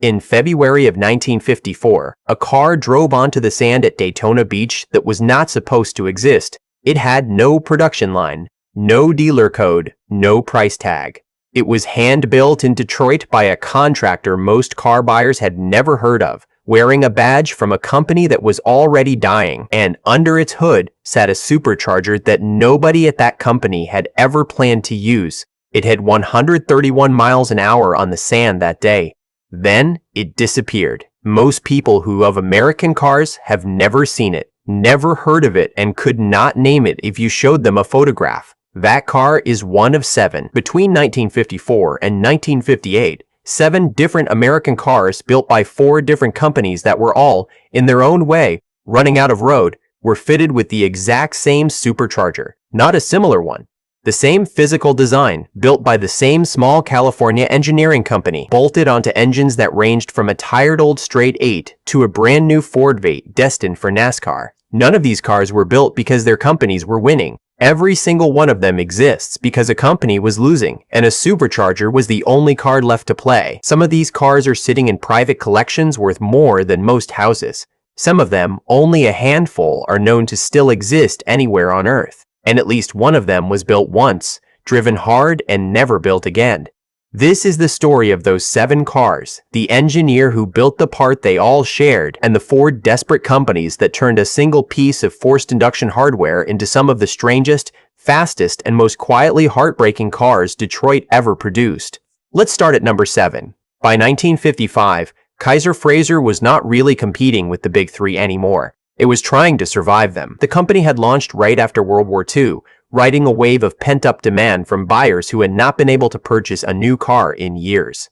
In February of 1954, a car drove onto the sand at Daytona Beach that was not supposed to exist. It had no production line, no dealer code, no price tag. It was hand-built in Detroit by a contractor most car buyers had never heard of, wearing a badge from a company that was already dying, and under its hood sat a supercharger that nobody at that company had ever planned to use. It had 131 miles an hour on the sand that day. Then it disappeared. Most people who love American cars have never seen it, never heard of it, and could not name it if you showed them a photograph. That car is one of 7. Between 1954 and 1958, 7 different American cars built by 4 different companies that were all, in their own way, running out of road, were fitted with the exact same supercharger, not a similar one. The same physical design, built by the same small California engineering company, bolted onto engines that ranged from a tired old straight 8 to a brand new Ford V8 destined for NASCAR. None of these cars were built because their companies were winning. Every single one of them exists because a company was losing, and a supercharger was the only card left to play. Some of these cars are sitting in private collections worth more than most houses. Some of them, only a handful, are known to still exist anywhere on Earth. And at least one of them was built once, driven hard, and never built again. This is the story of those 7 cars, the engineer who built the part they all shared, and the 4 desperate companies that turned a single piece of forced induction hardware into some of the strangest, fastest, and most quietly heartbreaking cars Detroit ever produced. Let's start at number 7. By 1955, Kaiser Frazer was not really competing with the Big 3 anymore. It was trying to survive them. The company had launched right after World War II, riding a wave of pent-up demand from buyers who had not been able to purchase a new car in years.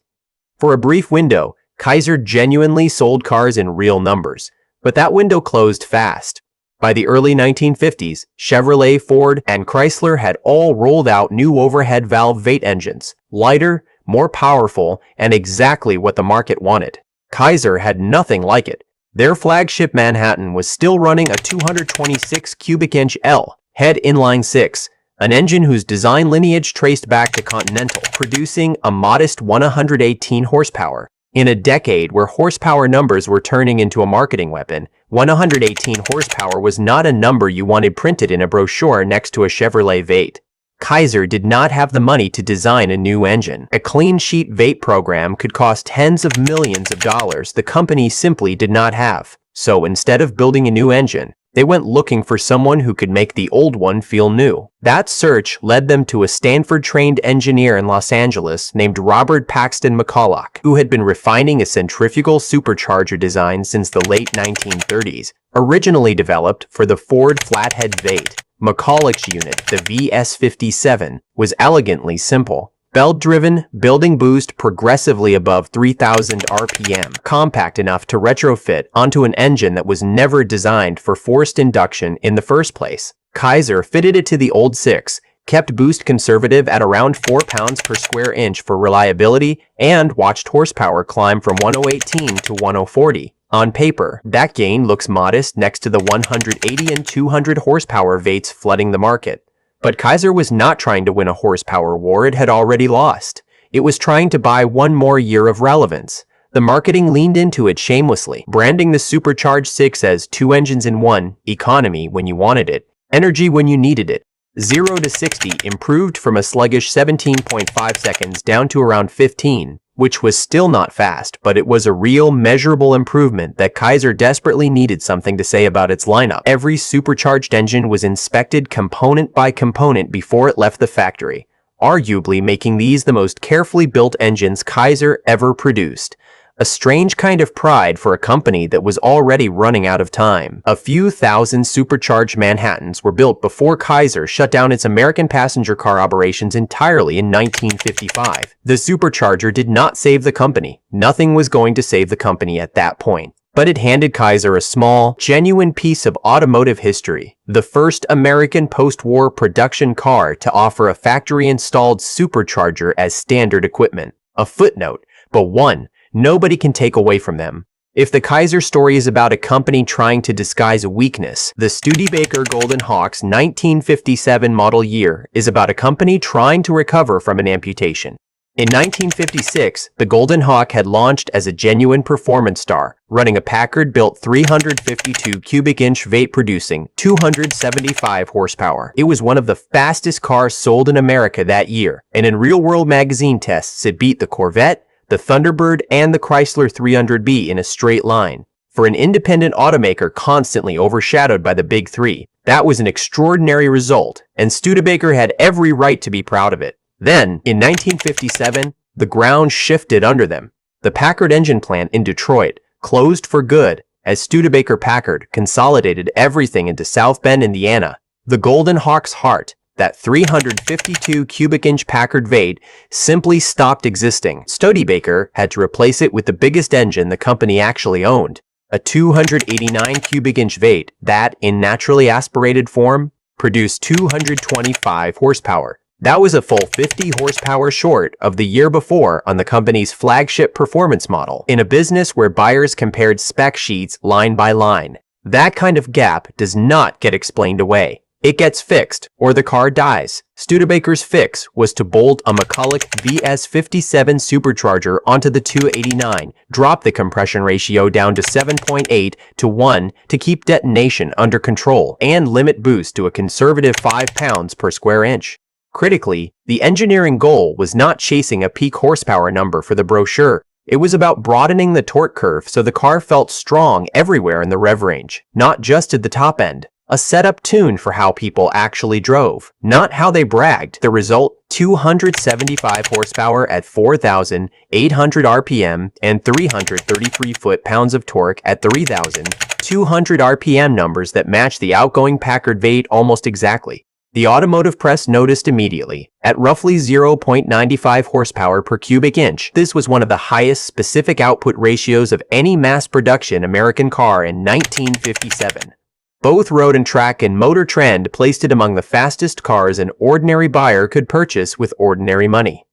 For a brief window, Kaiser genuinely sold cars in real numbers, but that window closed fast. By the early 1950s, Chevrolet, Ford, and Chrysler had all rolled out new overhead valve V8 engines, lighter, more powerful, and exactly what the market wanted. Kaiser had nothing like it. Their flagship Manhattan was still running a 226 cubic inch L head inline 6, an engine whose design lineage traced back to Continental, producing a modest 118 horsepower. In a decade where horsepower numbers were turning into a marketing weapon, 118 horsepower was not a number you wanted printed in a brochure next to a Chevrolet V8. Kaiser did not have the money to design a new engine. A clean sheet V8 program could cost tens of millions of dollars the company simply did not have. So instead of building a new engine, they went looking for someone who could make the old one feel new. That search led them to a Stanford-trained engineer in Los Angeles named Robert Paxton McCulloch, who had been refining a centrifugal supercharger design since the late 1930s, originally developed for the Ford Flathead V8. McCulloch's unit, the VS57, was elegantly simple. Belt-driven, building boost progressively above 3,000 RPM, compact enough to retrofit onto an engine that was never designed for forced induction in the first place. Kaiser fitted it to the old 6, kept boost conservative at around 4 pounds per square inch for reliability, and watched horsepower climb from 1018 to 1040. On paper, that gain looks modest next to the 180 and 200 horsepower V8s flooding the market. But Kaiser was not trying to win a horsepower war it had already lost. It was trying to buy one more year of relevance. The marketing leaned into it shamelessly, branding the supercharged 6 as 2 engines in 1, economy when you wanted it, energy when you needed it. 0 to 60 improved from a sluggish 17.5 seconds down to around 15. Which was still not fast, but it was a real, measurable improvement that Kaiser desperately needed something to say about its lineup. Every supercharged engine was inspected component by component before it left the factory, arguably making these the most carefully built engines Kaiser ever produced. A strange kind of pride for a company that was already running out of time. A few thousand supercharged Manhattans were built before Kaiser shut down its American passenger car operations entirely in 1955. The supercharger did not save the company. Nothing was going to save the company at that point. But it handed Kaiser a small, genuine piece of automotive history. The first American post-war production car to offer a factory-installed supercharger as standard equipment. A footnote, but one nobody can take away from them. If the Kaiser story is about a company trying to disguise a weakness, the Studebaker Golden Hawk's 1957 model year is about a company trying to recover from an amputation. In 1956, the Golden Hawk had launched as a genuine performance star, running a Packard-built 352 cubic inch V8 producing 275 horsepower. It was one of the fastest cars sold in America that year, and in real-world magazine tests it beat the Corvette, the Thunderbird, and the Chrysler 300B in a straight line. For an independent automaker constantly overshadowed by the Big Three, that was an extraordinary result, and Studebaker had every right to be proud of it. Then, in 1957, the ground shifted under them. The Packard engine plant in Detroit closed for good as Studebaker Packard consolidated everything into South Bend, Indiana. The Golden Hawk's heart, that 352 cubic inch Packard V8, simply stopped existing. Studebaker had to replace it with the biggest engine the company actually owned, a 289 cubic inch V8 that, in naturally aspirated form, produced 225 horsepower. That was a full 50 horsepower short of the year before on the company's flagship performance model, in a business where buyers compared spec sheets line by line. That kind of gap does not get explained away. It gets fixed, or the car dies. Studebaker's fix was to bolt a McCulloch VS57 Supercharger onto the 289, drop the compression ratio down to 7.8 to 1 to keep detonation under control, and limit boost to a conservative 5 pounds per square inch. Critically, the engineering goal was not chasing a peak horsepower number for the brochure. It was about broadening the torque curve so the car felt strong everywhere in the rev range, not just at the top end. A setup tuned for how people actually drove, not how they bragged. The result, 275 horsepower at 4,800 RPM and 333 foot-pounds of torque at 3,200 RPM, numbers that match the outgoing Packard V8 almost exactly. The automotive press noticed immediately. At roughly 0.95 horsepower per cubic inch, this was one of the highest specific output ratios of any mass-production American car in 1957. Both Road and Track and Motor Trend placed it among the fastest cars an ordinary buyer could purchase with ordinary money.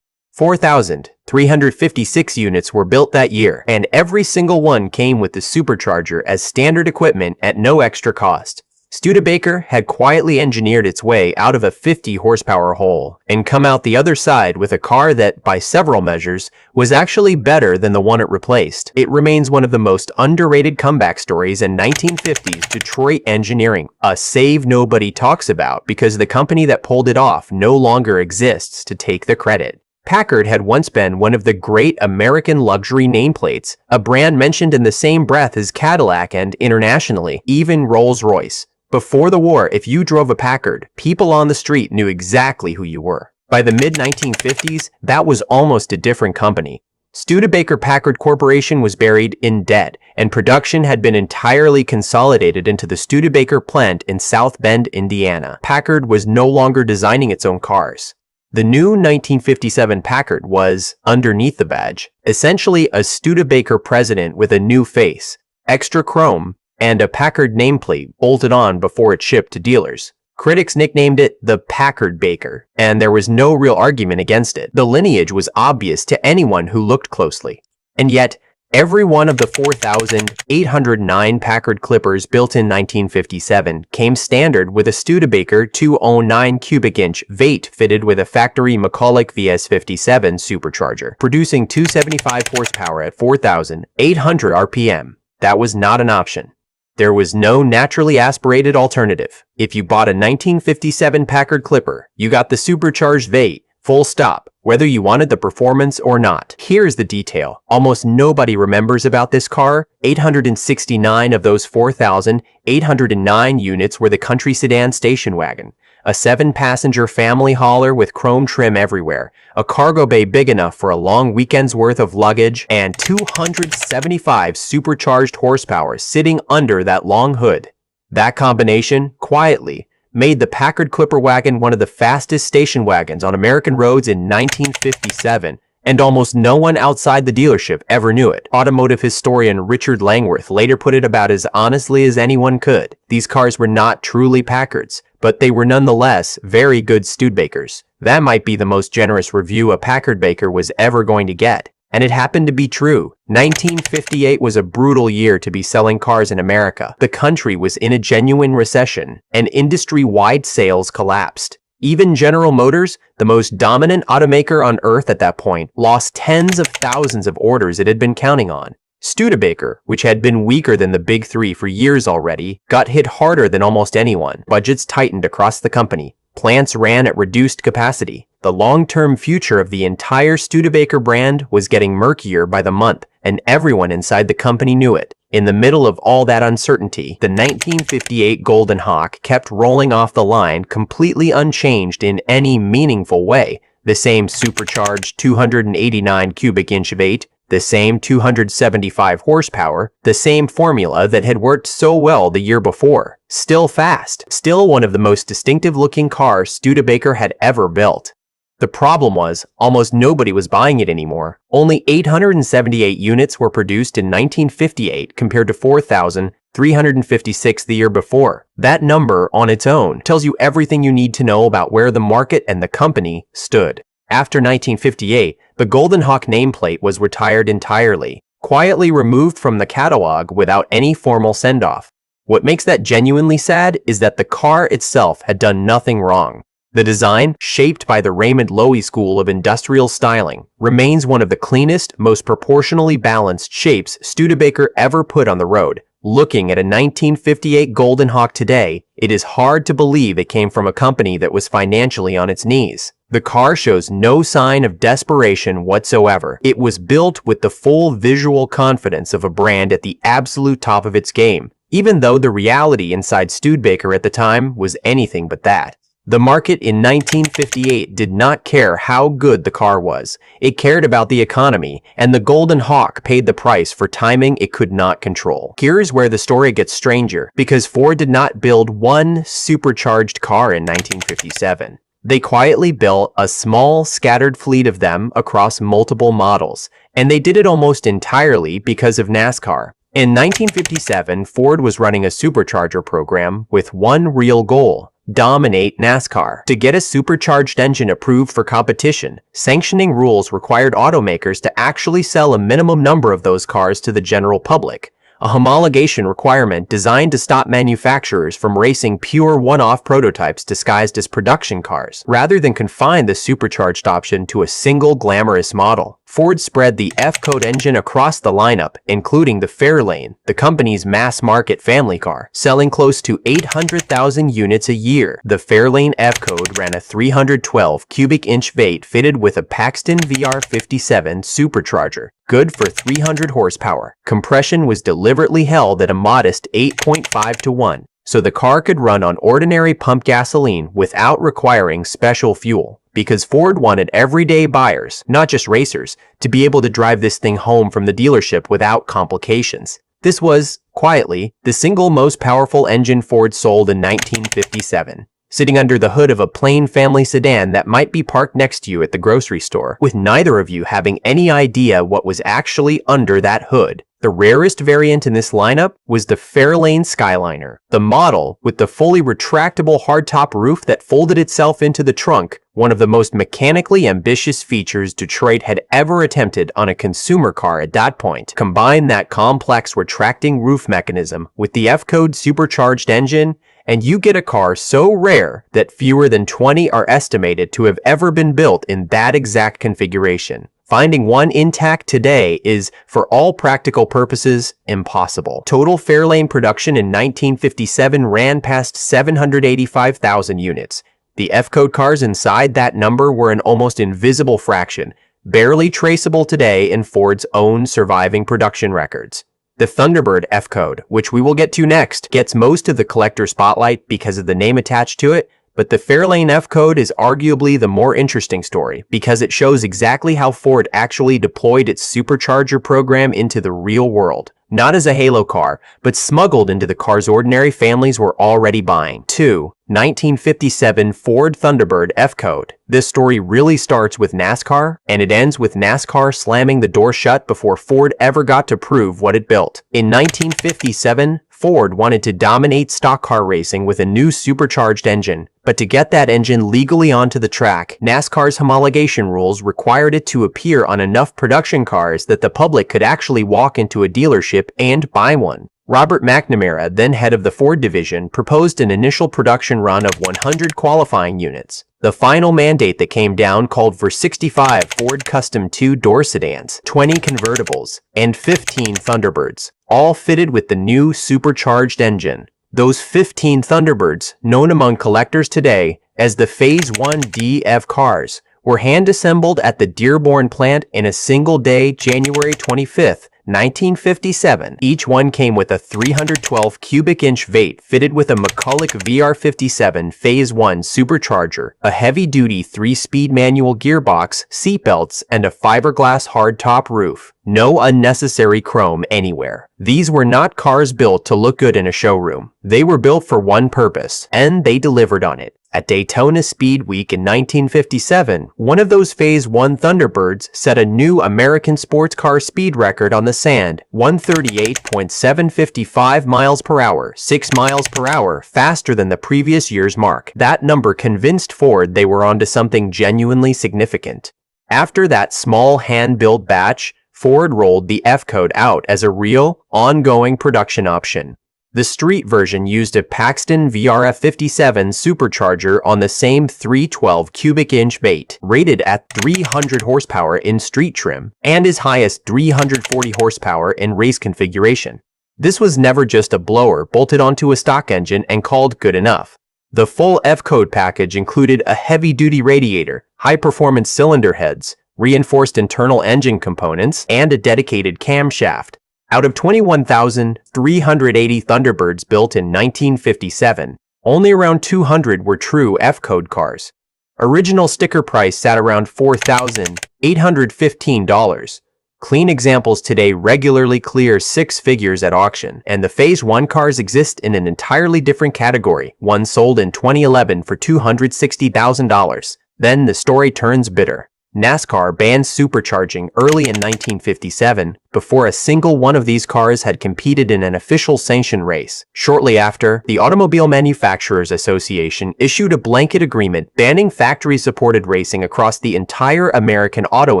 4,356 units were built that year, and every single one came with the Supercharger as standard equipment at no extra cost. Studebaker had quietly engineered its way out of a 50 horsepower hole and come out the other side with a car that, by several measures, was actually better than the one it replaced. It remains one of the most underrated comeback stories in 1950s Detroit engineering, a save nobody talks about because the company that pulled it off no longer exists to take the credit. Packard had once been one of the great American luxury nameplates, a brand mentioned in the same breath as Cadillac and, internationally, even Rolls-Royce. Before the war, if you drove a Packard, people on the street knew exactly who you were. By the mid-1950s, that was almost a different company. Studebaker Packard Corporation was buried in debt, and production had been entirely consolidated into the Studebaker plant in South Bend, Indiana. Packard was no longer designing its own cars. The new 1957 Packard was, underneath the badge, essentially a Studebaker president with a new face, extra chrome, and a Packard nameplate bolted on before it shipped to dealers. Critics nicknamed it the Packardbaker, and there was no real argument against it. The lineage was obvious to anyone who looked closely. And yet, every one of the 4,809 Packard Clippers built in 1957 came standard with a Studebaker 209 cubic inch V8 fitted with a factory McCulloch VS57 Supercharger, producing 275 horsepower at 4,800 RPM. That was not an option. There was no naturally aspirated alternative. If you bought a 1957 Packard Clipper, you got the supercharged V8, full stop, whether you wanted the performance or not. Here's the detail. Almost nobody remembers about this car. 869 of those 4,809 units were the country sedan station wagon, a 7-passenger family hauler with chrome trim everywhere, a cargo bay big enough for a long weekend's worth of luggage, and 275 supercharged horsepower sitting under that long hood. That combination, quietly, made the Packard Clipper wagon one of the fastest station wagons on American roads in 1957, and almost no one outside the dealership ever knew it. Automotive historian Richard Langworth later put it about as honestly as anyone could. These cars were not truly Packards, but they were nonetheless very good Studebakers. That might be the most generous review a Packardbaker was ever going to get. And it happened to be true. 1958 was a brutal year to be selling cars in America. The country was in a genuine recession, and industry-wide sales collapsed. Even General Motors, the most dominant automaker on Earth at that point, lost tens of thousands of orders it had been counting on. Studebaker, which had been weaker than the big three for years already, got hit harder than almost anyone. Budgets tightened across the company. Plants ran at reduced capacity. The long-term future of the entire Studebaker brand was getting murkier by the month, and everyone inside the company knew it. In the middle of all that uncertainty, the 1958 Golden Hawk kept rolling off the line completely unchanged in any meaningful way. The same supercharged 289 cubic inch V8, the same 275 horsepower, the same formula that had worked so well the year before. Still fast, still one of the most distinctive looking cars Studebaker had ever built. The problem was, almost nobody was buying it anymore. Only 878 units were produced in 1958 compared to 4,356 the year before. That number, on its own, tells you everything you need to know about where the market and the company stood. After 1958, the Golden Hawk nameplate was retired entirely, quietly removed from the catalog without any formal send-off. What makes that genuinely sad is that the car itself had done nothing wrong. The design, shaped by the Raymond Loewy school of industrial styling, remains one of the cleanest, most proportionally balanced shapes Studebaker ever put on the road. Looking at a 1958 Golden Hawk today, it is hard to believe it came from a company that was financially on its knees. The car shows no sign of desperation whatsoever. It was built with the full visual confidence of a brand at the absolute top of its game, even though the reality inside Studebaker at the time was anything but that. The market in 1958 did not care how good the car was. It cared about the economy, and the Golden Hawk paid the price for timing it could not control. Here's where the story gets stranger, because Ford did not build one supercharged car in 1957. They quietly built a small, scattered fleet of them across multiple models, and they did it almost entirely because of NASCAR. In 1957, Ford was running a supercharger program with one real goal: dominate NASCAR. To get a supercharged engine approved for competition, sanctioning rules required automakers to actually sell a minimum number of those cars to the general public, a homologation requirement designed to stop manufacturers from racing pure one-off prototypes disguised as production cars. Rather than confine the supercharged option to a single glamorous model, Ford spread the F-Code engine across the lineup, including the Fairlane, the company's mass-market family car, selling close to 800,000 units a year. The Fairlane F-Code ran a 312 cubic inch V8 fitted with a Paxton VR57 supercharger, good for 300 horsepower. Compression was deliberately held at a modest 8.5 to 1, so the car could run on ordinary pump gasoline without requiring special fuel, because Ford wanted everyday buyers, not just racers, to be able to drive this thing home from the dealership without complications. This was, quietly, the single most powerful engine Ford sold in 1957. Sitting under the hood of a plain family sedan that might be parked next to you at the grocery store, with neither of you having any idea what was actually under that hood. The rarest variant in this lineup was the Fairlane Skyliner, the model with the fully retractable hardtop roof that folded itself into the trunk, one of the most mechanically ambitious features Detroit had ever attempted on a consumer car at that point. Combine that complex retracting roof mechanism with the F-Code supercharged engine, and you get a car so rare that fewer than 20 are estimated to have ever been built in that exact configuration. Finding one intact today is, for all practical purposes, impossible. Total Fairlane production in 1957 ran past 785,000 units. The F-Code cars inside that number were an almost invisible fraction, barely traceable today in Ford's own surviving production records. The Thunderbird F-Code, which we will get to next, gets most of the collector spotlight because of the name attached to it, but the Fairlane F-Code is arguably the more interesting story because it shows exactly how Ford actually deployed its supercharger program into the real world. Not as a halo car, but smuggled into the cars ordinary families were already buying. 2. 1957 Ford Thunderbird F-Code. This story really starts with NASCAR, and it ends with NASCAR slamming the door shut before Ford ever got to prove what it built. In 1957, Ford wanted to dominate stock car racing with a new supercharged engine, but to get that engine legally onto the track, NASCAR's homologation rules required it to appear on enough production cars that the public could actually walk into a dealership and buy one. Robert McNamara, then head of the Ford division, proposed an initial production run of 100 qualifying units. The final mandate that came down called for 65 Ford Custom two-door sedans, 20 convertibles, and 15 Thunderbirds, all fitted with the new supercharged engine. Those 15 Thunderbirds, known among collectors today as the Phase 1 DF cars, were hand-assembled at the Dearborn plant in a single day, January 25th, 1957. Each one came with a 312 cubic inch V8 fitted with a McCulloch VR57 Phase 1 supercharger, a heavy-duty 3-speed manual gearbox, seatbelts, and a fiberglass hardtop roof. No unnecessary chrome anywhere. These were not cars built to look good in a showroom. They were built for one purpose, and they delivered on it. At Daytona Speed Week in 1957, one of those Phase 1 Thunderbirds set a new American sports car speed record on the sand, 138.755 miles per hour, 6 miles per hour faster than the previous year's mark. That number convinced Ford they were onto something genuinely significant. After that small hand-built batch, Ford rolled the F-Code out as a real, ongoing production option. The street version used a Paxton VRF57 supercharger on the same 312 cubic inch V8, rated at 300 horsepower in street trim, and as high as 340 horsepower in race configuration. This was never just a blower bolted onto a stock engine and called good enough. The full F-Code package included a heavy-duty radiator, high-performance cylinder heads, reinforced internal engine components, and a dedicated camshaft. Out of 21,380 Thunderbirds built in 1957, only around 200 were true F-Code cars. Original sticker price sat around $4,815. Clean examples today regularly clear 6 figures at auction, and the Phase 1 cars exist in an entirely different category, one sold in 2011 for $260,000. Then the story turns bitter. NASCAR banned supercharging early in 1957, before a single one of these cars had competed in an official sanctioned race. Shortly after, the Automobile Manufacturers Association issued a blanket agreement banning factory-supported racing across the entire American auto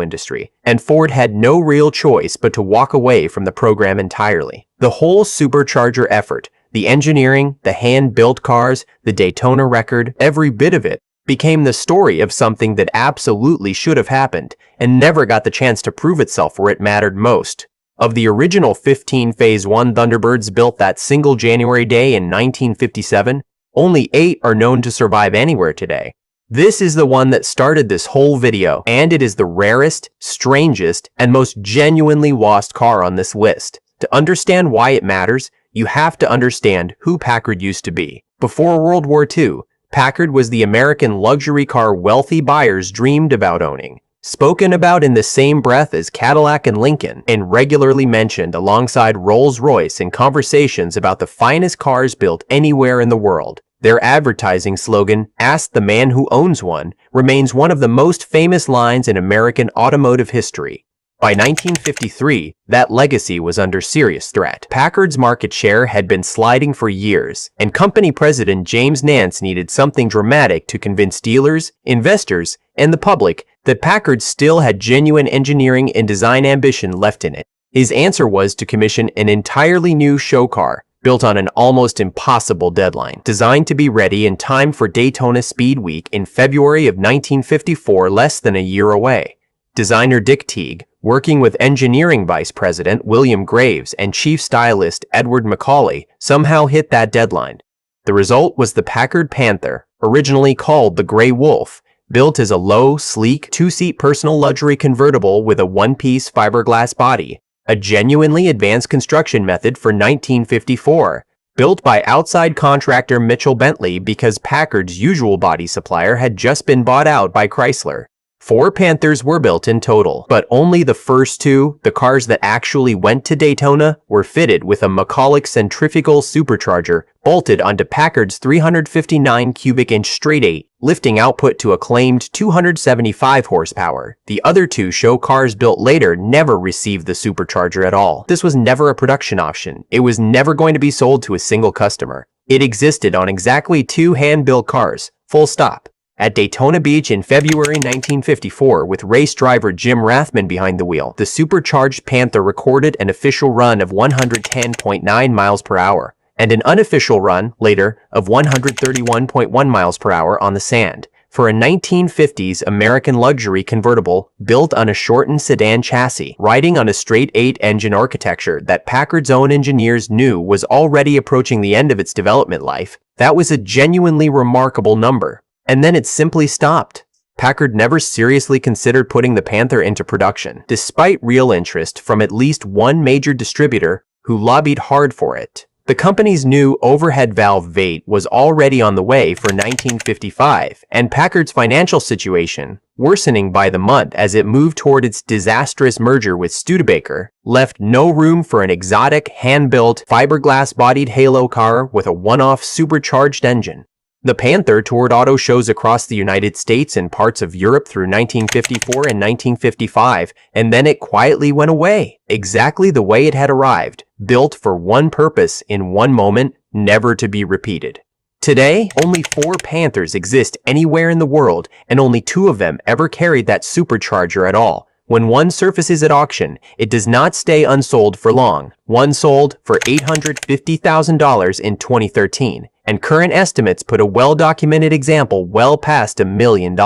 industry, and Ford had no real choice but to walk away from the program entirely. The whole supercharger effort, the engineering, the hand-built cars, the Daytona record, every bit of it, became the story of something that absolutely should have happened and never got the chance to prove itself where it mattered most. Of the original 15 Phase 1 Thunderbirds built that single January day in 1957, only 8 are known to survive anywhere today. This is the one that started this whole video, and it is the rarest, strangest, and most genuinely lost car on this list. To understand why it matters, you have to understand who Packard used to be. Before World War II, Packard was the American luxury car wealthy buyers dreamed about owning, spoken about in the same breath as Cadillac and Lincoln, and regularly mentioned alongside Rolls-Royce in conversations about the finest cars built anywhere in the world. Their advertising slogan, "Ask the man who owns one," remains one of the most famous lines in American automotive history. By 1953, that legacy was under serious threat. Packard's market share had been sliding for years, and company president James Nance needed something dramatic to convince dealers, investors, and the public that Packard still had genuine engineering and design ambition left in it. His answer was to commission an entirely new show car, built on an almost impossible deadline, designed to be ready in time for Daytona Speed Week in February of 1954, less than a year away. Designer Dick Teague, working with engineering vice president William Graves and chief stylist Edward McCauley, somehow hit that deadline. The result was the Packard Panther, originally called the Gray Wolf, built as a low, sleek, 2-seat personal luxury convertible with a one-piece fiberglass body, a genuinely advanced construction method for 1954, built by outside contractor Mitchell Bentley because Packard's usual body supplier had just been bought out by Chrysler. 4 Panthers were built in total, but only the first 2, the cars that actually went to Daytona, were fitted with a McCulloch centrifugal supercharger bolted onto Packard's 359 cubic inch straight 8, lifting output to a claimed 275 horsepower. The other 2 show cars built later never received the supercharger at all. This was never a production option. It was never going to be sold to a single customer. It existed on exactly 2 hand-built cars, full stop. At Daytona Beach in February 1954, with race driver Jim Rathman behind the wheel, the supercharged Panther recorded an official run of 110.9 miles per hour and an unofficial run, later, of 131.1 miles per hour on the sand. For a 1950s American luxury convertible built on a shortened sedan chassis, riding on a straight 8-engine architecture that Packard's own engineers knew was already approaching the end of its development life, that was a genuinely remarkable number. And then it simply stopped. Packard never seriously considered putting the Panther into production, despite real interest from at least one major distributor who lobbied hard for it. The company's new overhead valve V8 was already on the way for 1955, and Packard's financial situation, worsening by the month as it moved toward its disastrous merger with Studebaker, left no room for an exotic, hand-built, fiberglass-bodied halo car with a one-off supercharged engine. The Panther toured auto shows across the United States and parts of Europe through 1954 and 1955, and then it quietly went away, exactly the way it had arrived, built for one purpose in one moment, never to be repeated. Today, only 4 Panthers exist anywhere in the world, and only 2 of them ever carried that supercharger at all. When one surfaces at auction, it does not stay unsold for long. One sold for $850,000 in 2013. And current estimates put a well-documented example well past $1 million.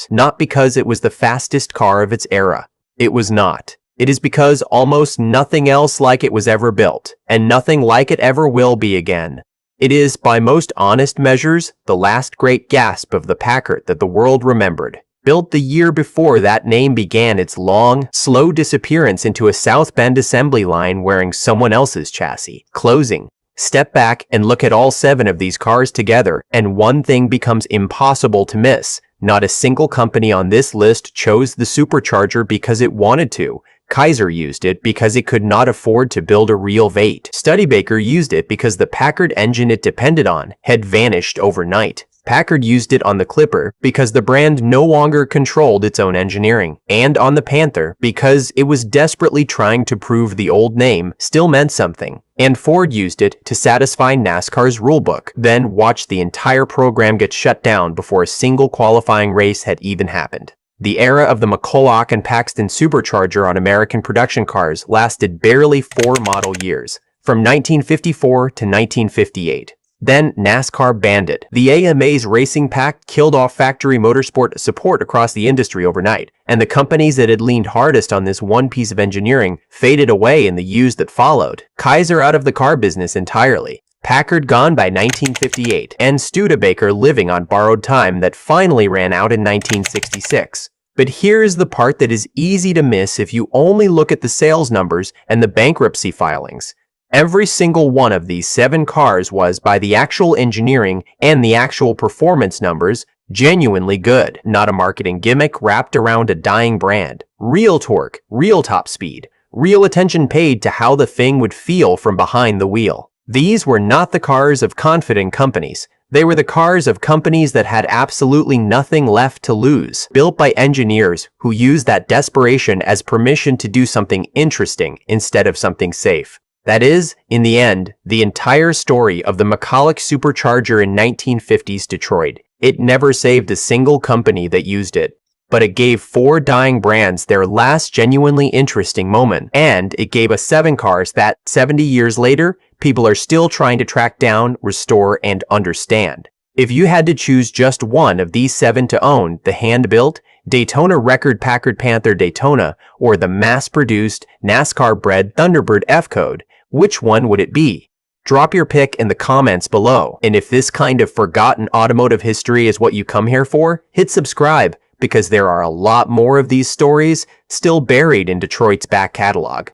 Not because it was the fastest car of its era. It was not. It is because almost nothing else like it was ever built, and nothing like it ever will be again. It is, by most honest measures, the last great gasp of the Packard that the world remembered. Built the year before that name began its long, slow disappearance into a South Bend assembly line wearing someone else's chassis. Closing. Step back and look at all 7 of these cars together, and one thing becomes impossible to miss. Not a single company on this list chose the supercharger because it wanted to. Kaiser used it because it could not afford to build a real V8. Studebaker used it because the Packard engine it depended on had vanished overnight. Packard used it on the Clipper because the brand no longer controlled its own engineering, and on the Panther because it was desperately trying to prove the old name still meant something. And Ford used it to satisfy NASCAR's rulebook, then watched the entire program get shut down before a single qualifying race had even happened. The era of the McCulloch and Paxton supercharger on American production cars lasted barely 4 model years, from 1954 to 1958. Then NASCAR banned it. The AMA's Racing Pact killed off factory motorsport support across the industry overnight, and the companies that had leaned hardest on this one piece of engineering faded away in the years that followed. Kaiser out of the car business entirely. Packard gone by 1958, and Studebaker living on borrowed time that finally ran out in 1966. But here's the part that is easy to miss if you only look at the sales numbers and the bankruptcy filings. Every single one of these 7 cars was, by the actual engineering and the actual performance numbers, genuinely good. Not a marketing gimmick wrapped around a dying brand. Real torque, real top speed, real attention paid to how the thing would feel from behind the wheel. These were not the cars of confident companies. They were the cars of companies that had absolutely nothing left to lose, built by engineers who used that desperation as permission to do something interesting instead of something safe. That is, in the end, the entire story of the McCulloch supercharger in 1950s Detroit. It never saved a single company that used it, but it gave 4 dying brands their last genuinely interesting moment, and it gave us 7 cars that, 70 years later, people are still trying to track down, restore, and understand. If you had to choose just one of these 7 to own, the hand-built, Daytona record Packard Panther-Daytona, or the mass-produced, NASCAR-bred Thunderbird F-Code, which one would it be? Drop your pick in the comments below. And if this kind of forgotten automotive history is what you come here for, hit subscribe, because there are a lot more of these stories still buried in Detroit's back catalog.